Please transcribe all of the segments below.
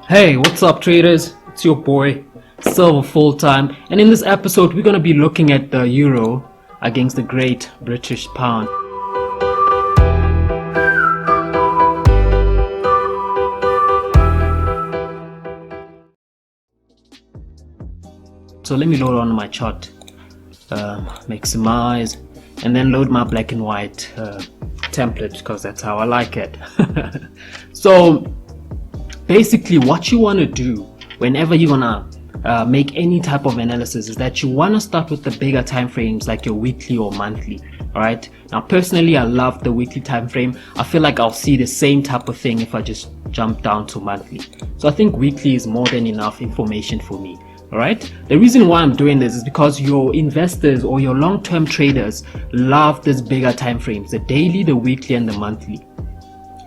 Hey, what's up traders? It's your boy, Silver Fulltime, and in this episode we're going to be looking at the euro against the great British pound. So let me load on my chart, maximize, and then load my black and white template because that's how I like it. So basically what you want to do whenever you're gonna make any type of analysis is that you want to start with the bigger time frames like your weekly or monthly. All right, now personally I love the weekly time frame. I feel like I'll see the same type of thing if I just jump down to monthly. So I think weekly is more than enough information for me. All right, the reason why I'm doing this is because your investors or your long-term traders love these bigger time frames, the daily, the weekly, and the monthly.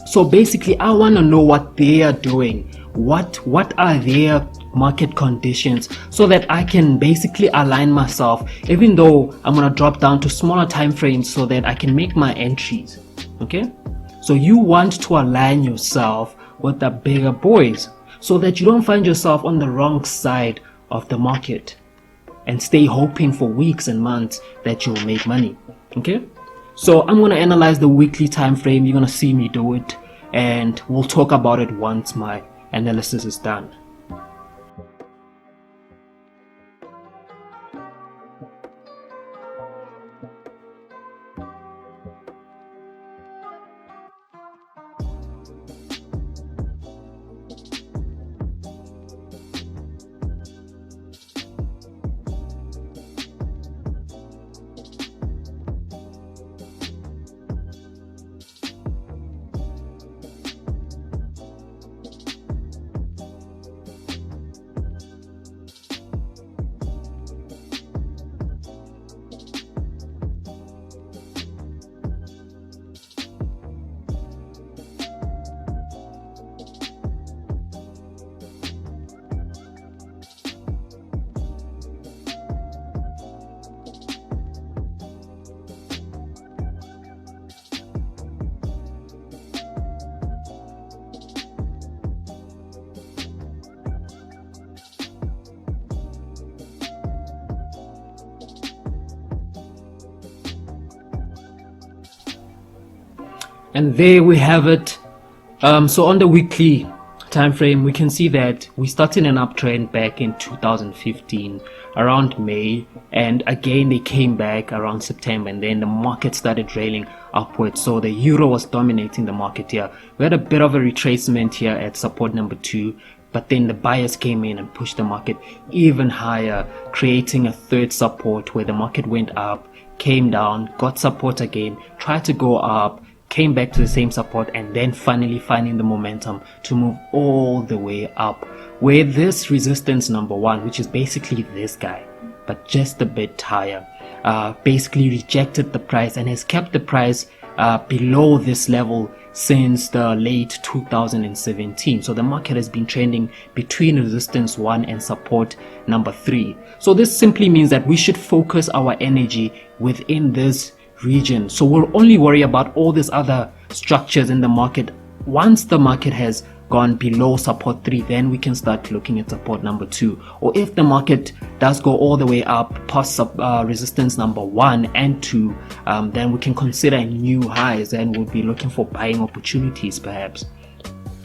So basically I want to know what they are doing, what are their market conditions, so that I can basically align myself, even though I'm going to drop down to smaller time frames so that I can make my entries. Okay, so you want to align yourself with the bigger boys so that you don't find yourself on the wrong side of the market and stay hoping for weeks and months that you'll make money. Okay, so I'm going to analyze the weekly time frame. You're going to see me do it, and we'll talk about it once my analysis is done. And there we have it. So on the weekly time frame, we can see that we started an uptrend back in 2015 around May, and again they came back around September, and then the market started railing upwards. So the euro was dominating the market here. We had a bit of a retracement here at support number 2, but then the buyers came in and pushed the market even higher, creating a third support where the market went up, came down, got support again, tried to go up, came back to the same support, and then finally finding the momentum to move all the way up, where this resistance number 1, which is basically this guy but just a bit higher, basically rejected the price and has kept the price below this level since the late 2017. So the market has been trending between resistance 1 and support number 3. So this simply means that we should focus our energy within this region. So we'll only worry about all these other structures in the market once the market has gone below support 3. Then we can start looking at support number 2, or if the market does go all the way up past resistance number 1 and 2, then we can consider new highs, and we'll be looking for buying opportunities perhaps.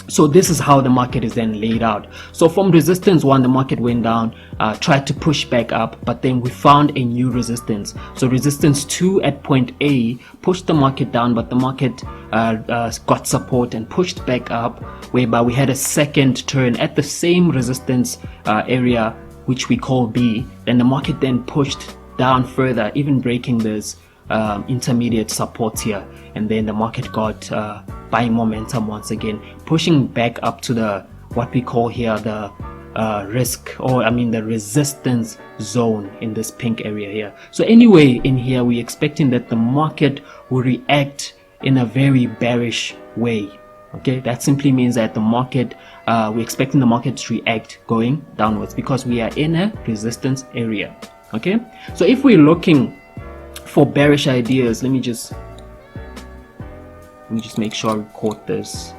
So this is how the market is then laid out. So from resistance 1, the market went down, tried to push back up, but then we found a new resistance. So resistance 2 at point A pushed the market down, but the market got support and pushed back up, whereby we had a second turn at the same resistance area, which we call B. Then the market then pushed down further, even breaking this intermediate support here, and then the market got buying momentum once again, pushing back up to the what we call here the the resistance zone in this pink area here. So anyway, in here we're expecting that the market will react in a very bearish way. Okay, that simply means that the market we're expecting the market to react going downwards because we are in a resistance area. Okay, so if we're looking for bearish ideas, let me just make sure I record this.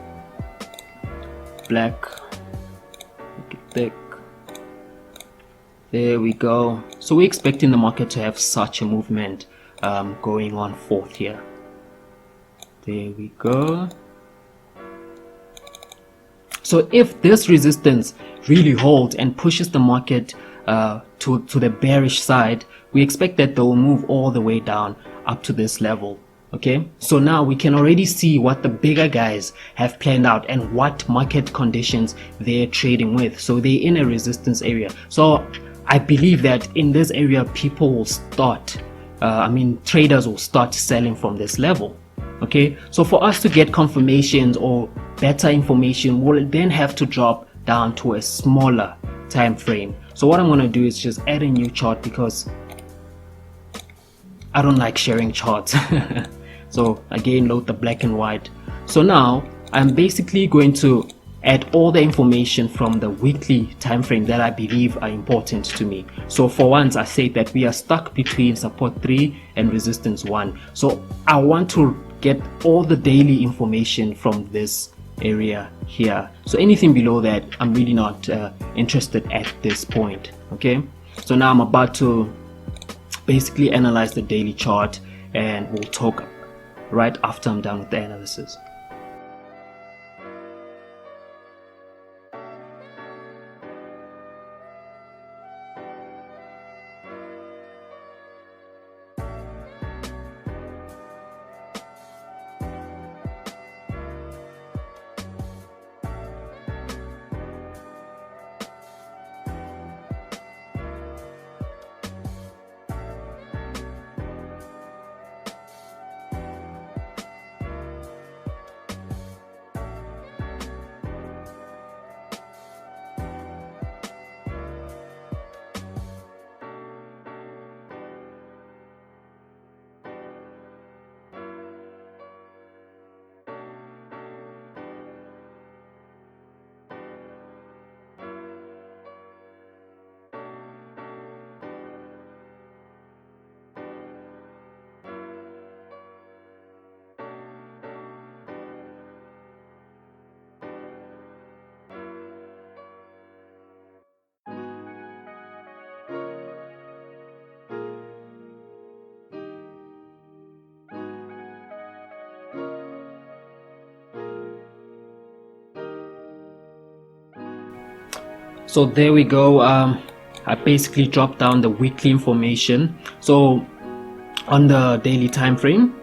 Black thick. There we go. So we're expecting the market to have such a movement going on forth here. There we go. So if this resistance really holds and pushes the market to the bearish side, we expect that they will move all the way down up to this level. Okay, so now we can already see what the bigger guys have planned out and what market conditions they're trading with. So they're in a resistance area. So I believe that in this area, people will start, traders will start selling from this level. Okay, so for us to get confirmations or better information, we'll then have to drop down to a smaller time frame. So what I'm going to do is just add a new chart because I don't like sharing charts. So again, load the black and white. So now I'm basically going to add all the information from the weekly time frame that I believe are important to me. So for once, I say that we are stuck between support 3 and resistance 1. So I want to get all the daily information from this area here. So anything below that, I'm really not interested at this point. Okay, so now I'm about to basically analyze the daily chart, and we'll talk right after I'm done with the analysis. So there we go. I basically dropped down the weekly information. So on the daily time frame,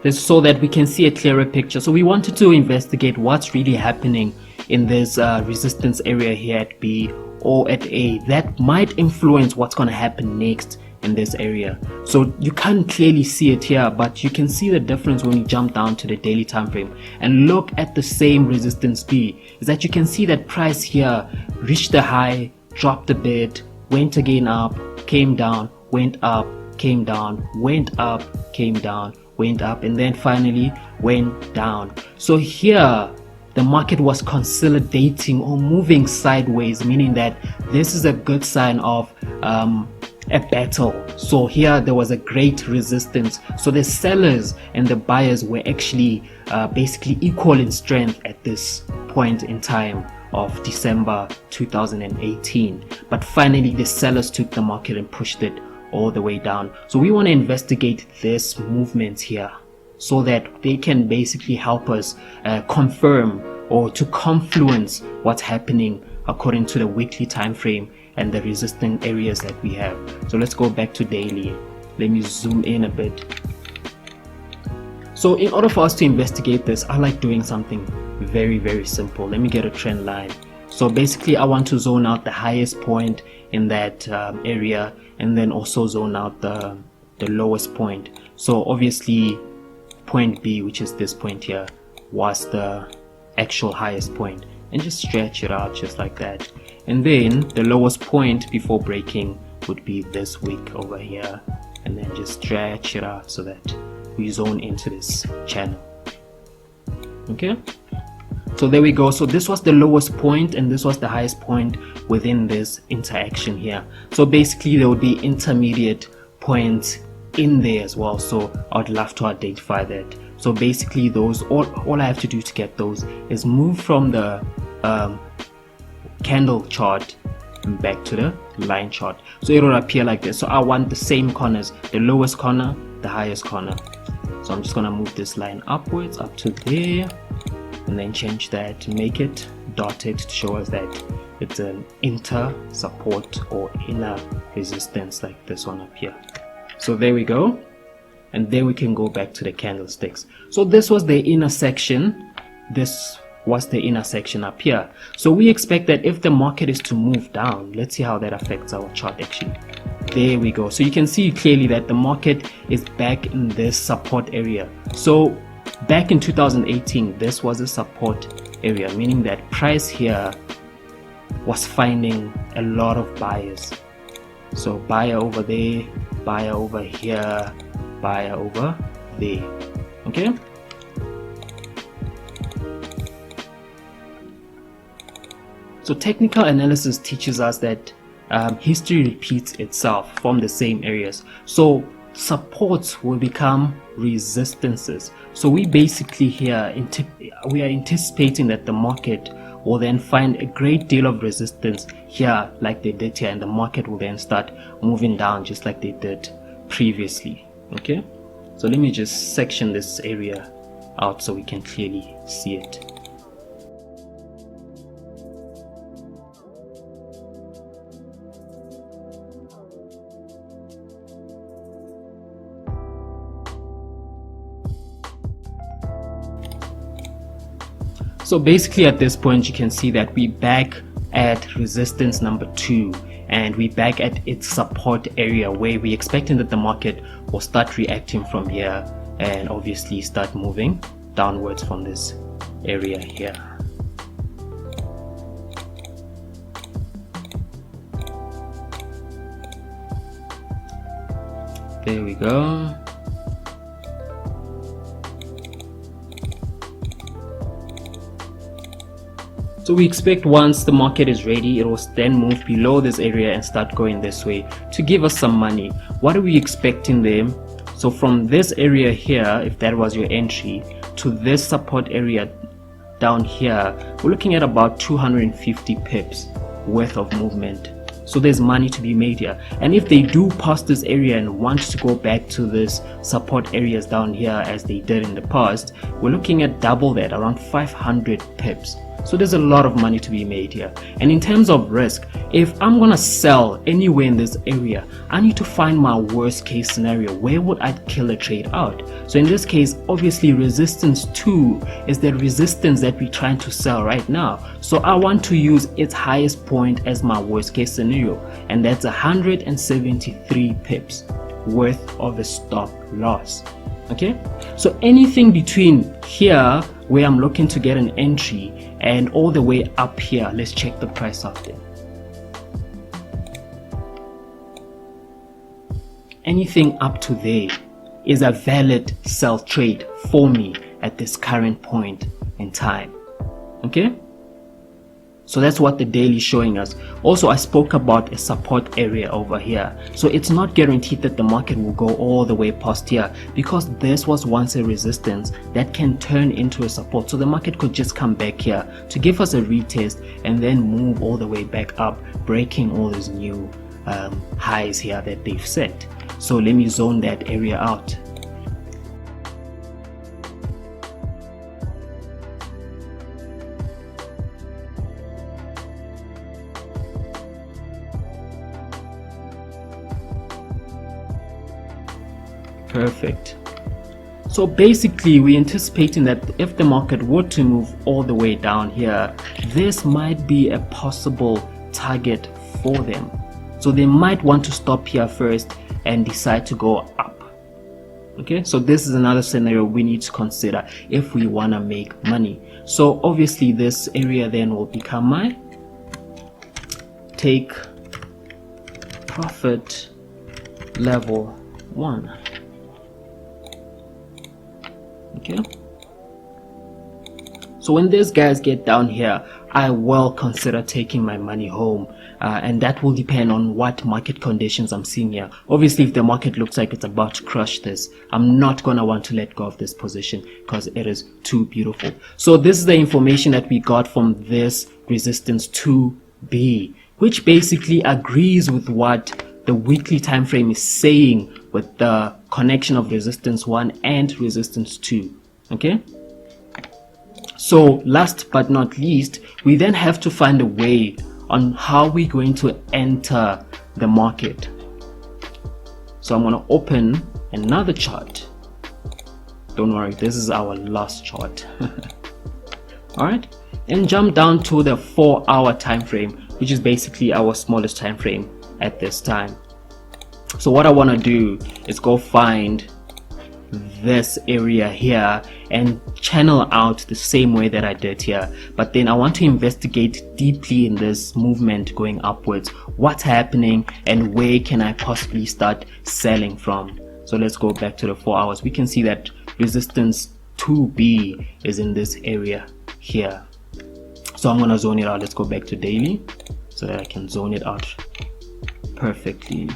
this so that we can see a clearer picture. So we wanted to investigate what's really happening in this resistance area here at B or at A that might influence what's going to happen next in this area. So you can't clearly see it here, but you can see the difference when you jump down to the daily time frame and look at the same resistance B. Is that you can see that price here reached the high, dropped a bit, went again up, came down, went up, came down, went up, came down, went up, and then finally went down. So here the market was consolidating or moving sideways, meaning that this is a good sign of a battle. So here there was a great resistance. So the sellers and the buyers were actually basically equal in strength at this point in time of December 2018. But finally the sellers took the market and pushed it all the way down. So we want to investigate this movement here so that they can basically help us confirm or to confluence what's happening according to the weekly time frame and the resistant areas that we have. So let's go back to daily. Let me zoom in a bit. So in order for us to investigate this, I like doing something very simple. Let me get a trend line. So basically I want to zone out the highest point in that area and then also zone out the lowest point. So obviously point B, which is this point here, was the actual highest point, and just stretch it out just like that. And then the lowest point before breaking would be this wick over here, and then just stretch it out so that we zone into this channel. Okay, so there we go. So this was the lowest point and this was the highest point within this interaction here. So basically there would be intermediate points in there as well, so I'd love to identify that. So basically those, all I have to do to get those is move from the candle chart and back to the line chart. So it will appear like this. So I want the same corners, the lowest corner, the highest corner. So I'm just gonna move this line upwards up to there, and then change that to make it dotted to show us that it's an inter support or inner resistance, like this one up here. So there we go, and then we can go back to the candlesticks. So this was the inner section, this was the inner section up here. So we expect that if the market is to move down, let's see how that affects our chart actually. There we go. So you can see clearly that the market is back in this support area. So back in 2018, this was a support area, meaning that price here was finding a lot of buyers. So buyer over there, buyer over here, buyer over there. Okay. So technical analysis teaches us that history repeats itself from the same areas. So supports will become resistances. So we basically here we are anticipating that the market will then find a great deal of resistance here like they did here, and the market will then start moving down just like they did previously. Okay, so let me just section this area out so we can clearly see it. So basically at this point you can see that we're back at resistance number 2, and we're back at its support area where we're expecting that the market will start reacting from here and obviously start moving downwards from this area here. There we go. So we expect once the market is ready, it will then move below this area and start going this way to give us some money. What are we expecting there? So from this area here, if that was your entry, to this support area down here, we're looking at about 250 pips worth of movement. So there's money to be made here. And if they do pass this area and want to go back to this support areas down here as they did in the past, we're looking at double that, around 500 pips. So there's a lot of money to be made here. And in terms of risk, if I'm gonna sell anywhere in this area, I need to find my worst case scenario. Where would I kill a trade out? So in this case, obviously resistance 2 is the resistance that we're trying to sell right now. So I want to use its highest point as my worst case scenario, and that's 173 pips worth of a stop loss. Okay, so anything between here where I'm looking to get an entry and all the way up here, let's check the price of them. Anything up to there is a valid sell trade for me at this current point in time. Okay, so that's what the daily is showing us. Also, I spoke about a support area over here, so it's not guaranteed that the market will go all the way past here, because this was once a resistance that can turn into a support. So the market could just come back here to give us a retest and then move all the way back up, breaking all these new highs here that they've set. So let me zone that area out. Perfect. So basically we're anticipating that if the market were to move all the way down here, this might be a possible target for them. So they might want to stop here first and decide to go up. Okay, so this is another scenario we need to consider if we want to make money. So obviously this area then will become my take profit level 1. Okay, so when these guys get down here, I will consider taking my money home, and that will depend on what market conditions I'm seeing here. Obviously, if the market looks like it's about to crush this, I'm not gonna want to let go of this position because it is too beautiful. So this is the information that we got from this resistance 2 B, which basically agrees with what the weekly time frame is saying with the connection of resistance 1 and resistance 2. Okay, so last but not least, we then have to find a way on how we're going to enter the market. So I'm going to open another chart. Don't worry, this is our last chart. All right, and jump down to the 4-hour time frame, which is basically our smallest time frame at this time. So what I want to do is go find this area here and channel out the same way that I did here, but then I want to investigate deeply in this movement going upwards. What's happening and where can I possibly start selling from? So let's go back to the 4 hours. We can see that resistance 2B is in this area here. So I'm going to zone it out. Let's go back to daily so that I can zone it out perfectly.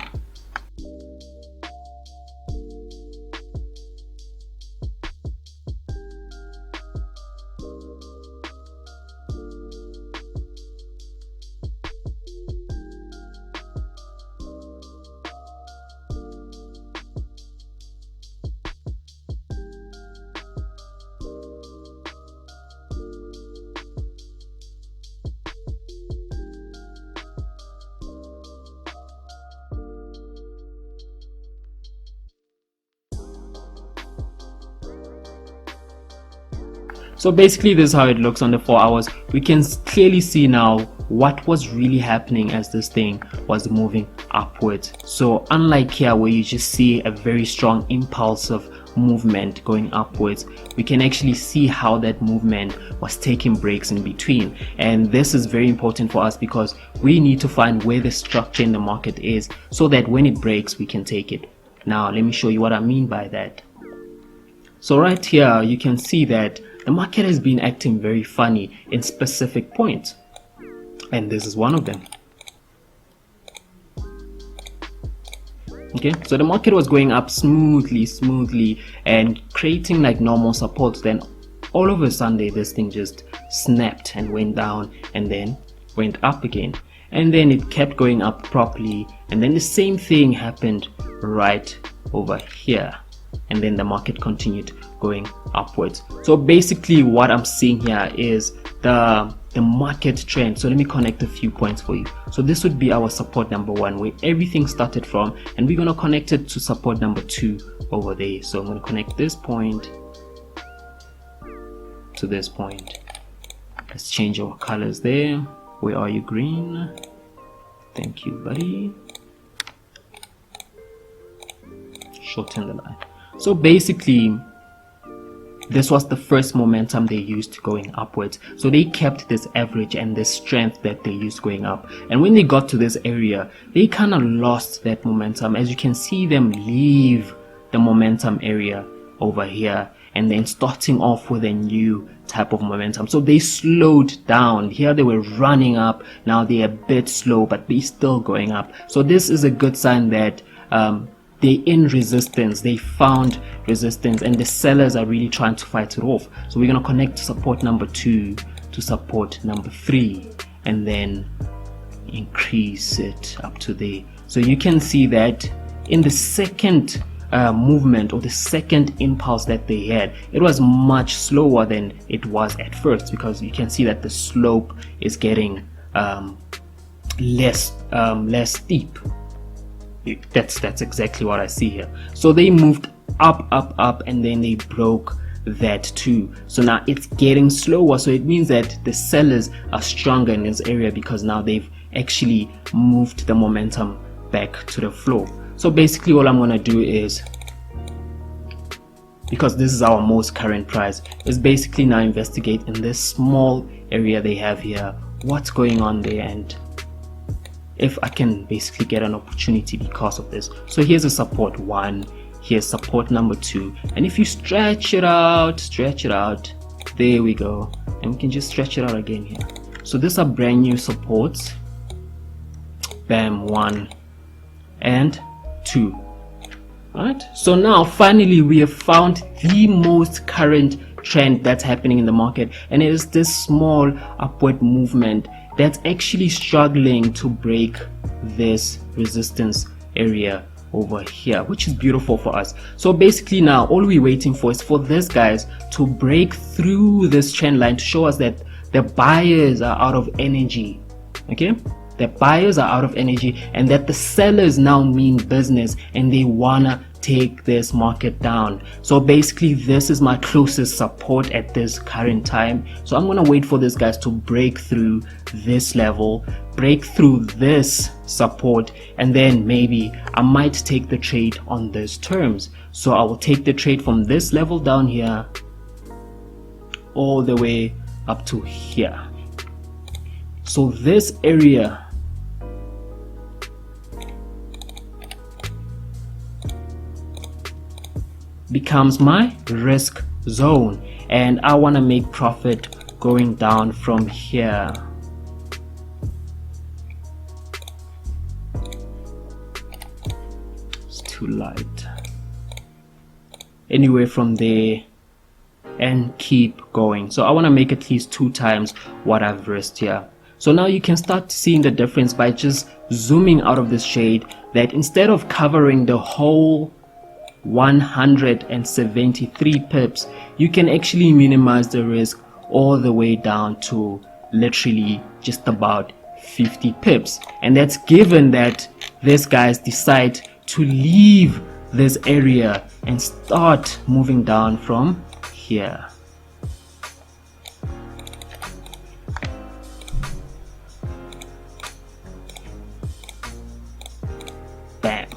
So basically this is how it looks on the 4 hours. We can clearly see now what was really happening as this thing was moving upwards. So unlike here where you just see a very strong impulsive movement going upwards, we can actually see how that movement was taking breaks in between. And this is very important for us because we need to find where the structure in the market is so that when it breaks we can take it. Now let me show you what I mean by that. So right here you can see that the market has been acting very funny in specific points, and this is one of them. Okay, so the market was going up smoothly and creating like normal support. Then all of a sudden this thing just snapped and went down and then went up again, and then it kept going up properly, and then the same thing happened right over here, and then the market continued going upwards. So basically what I'm seeing here is the market trend. So let me connect a few points for you. So this would be our support number 1 where everything started from, and we're going to connect it to support number 2 over there. So I'm going to connect this point to this point. Let's change our colors there. Where are you, green? Thank you, buddy. Shorten the line. So basically this was the first momentum they used going upwards. So they kept this average and this strength that they used going up, and when they got to this area they kind of lost that momentum. As you can see them leave the momentum area over here and then starting off with a new type of momentum. So they slowed down. Here they were running up, now they're a bit slow but they're still going up. So this is a good sign that they're in resistance. They found resistance and the sellers are really trying to fight it off. So we're going to connect support number 2 to support number 3 and then increase it up to there. So you can see that in the second movement or the second impulse that they had, it was much slower than it was at first, because you can see that the slope is getting less steep. That's exactly what I see here. So they moved up and then they broke that too. So now it's getting slower, so it means that the sellers are stronger in this area because now they've actually moved the momentum back to the floor. So basically all I'm going to do is, because this is our most current price, is basically now investigate in this small area they have here what's going on there and if I can basically get an opportunity because of this. So here's a support 1, here's support number 2, and if you stretch it out, there we go, and we can just stretch it out again here. So these are brand new supports. Bam, 1 and 2. Alright, so now finally we have found the most current trend that's happening in the market, and it is this small upward movement, that's actually struggling to break this resistance area over here, which is beautiful for us. So basically now all we're waiting for is for this guys to break through this trend line to show us that the buyers are out of energy. Okay, the buyers are out of energy, and that the sellers now mean business and they wanna take this market down. So basically this is my closest support at this current time. So I'm gonna wait for this guys to break through this level, break through this support, and then maybe I might take the trade on these terms. So I will take the trade from this level down here all the way up to here. So this area becomes my risk zone, and I want to make profit going down from here. It's too light. Anyway, from there and keep going. So I want to make at least 2 times what I've risked here. So now you can start seeing the difference by just zooming out of this shade, that instead of covering the whole 173 pips, you can actually minimize the risk all the way down to literally just about 50 pips. And that's given that these guys decide to leave this area and start moving down from here. Bam.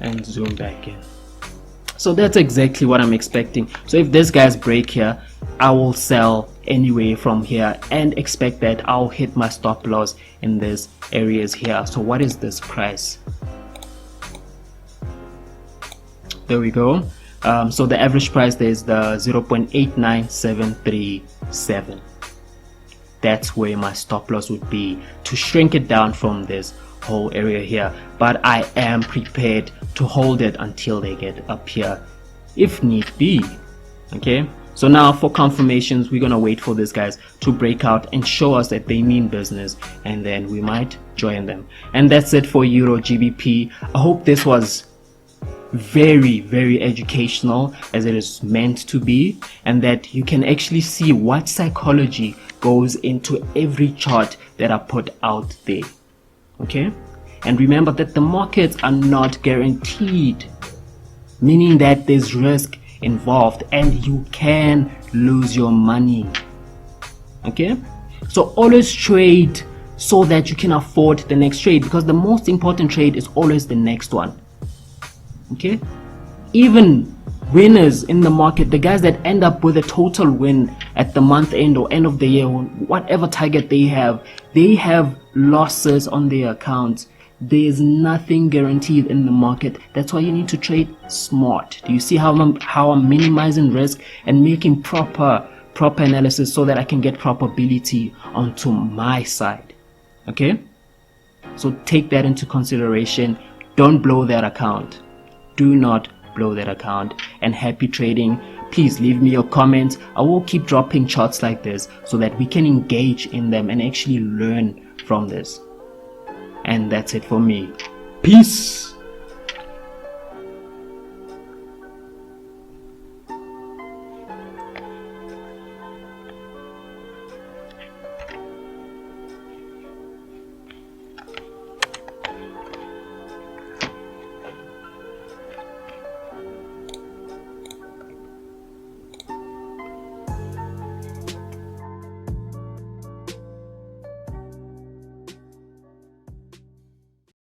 And zoom back in. So that's exactly what I'm expecting. So if this guy's break here, I will sell anyway from here and expect that I'll hit my stop loss in these areas here. So what is this price? There we go. So the average price there is the 0.89737. That's where my stop loss would be, to shrink it down from this whole area here. But I am prepared to hold it until they get up here if need be. Okay, so now for confirmations, we're gonna wait for these guys to break out and show us that they mean business, and then we might join them. And that's it for Euro GBP. I hope this was very educational, as it is meant to be, and that you can actually see what psychology goes into every chart that I put out there. Okay, and remember that the markets are not guaranteed, meaning that there's risk involved and you can lose your money. Okay, so always trade so that you can afford the next trade, because the most important trade is always the next one. Okay, even winners in the market, the guys that end up with a total win at the month end or end of the year, whatever target they have losses on their accounts. There's nothing guaranteed in the market. That's why you need to trade smart. Do you see how I'm minimizing risk and making proper analysis so that I can get probability onto my side? Okay, so take that into consideration. Don't blow that account. Do not blow that account. And happy trading. Please leave me your comments. I will keep dropping charts like this so that we can engage in them and actually learn from this. And that's it for me. Peace.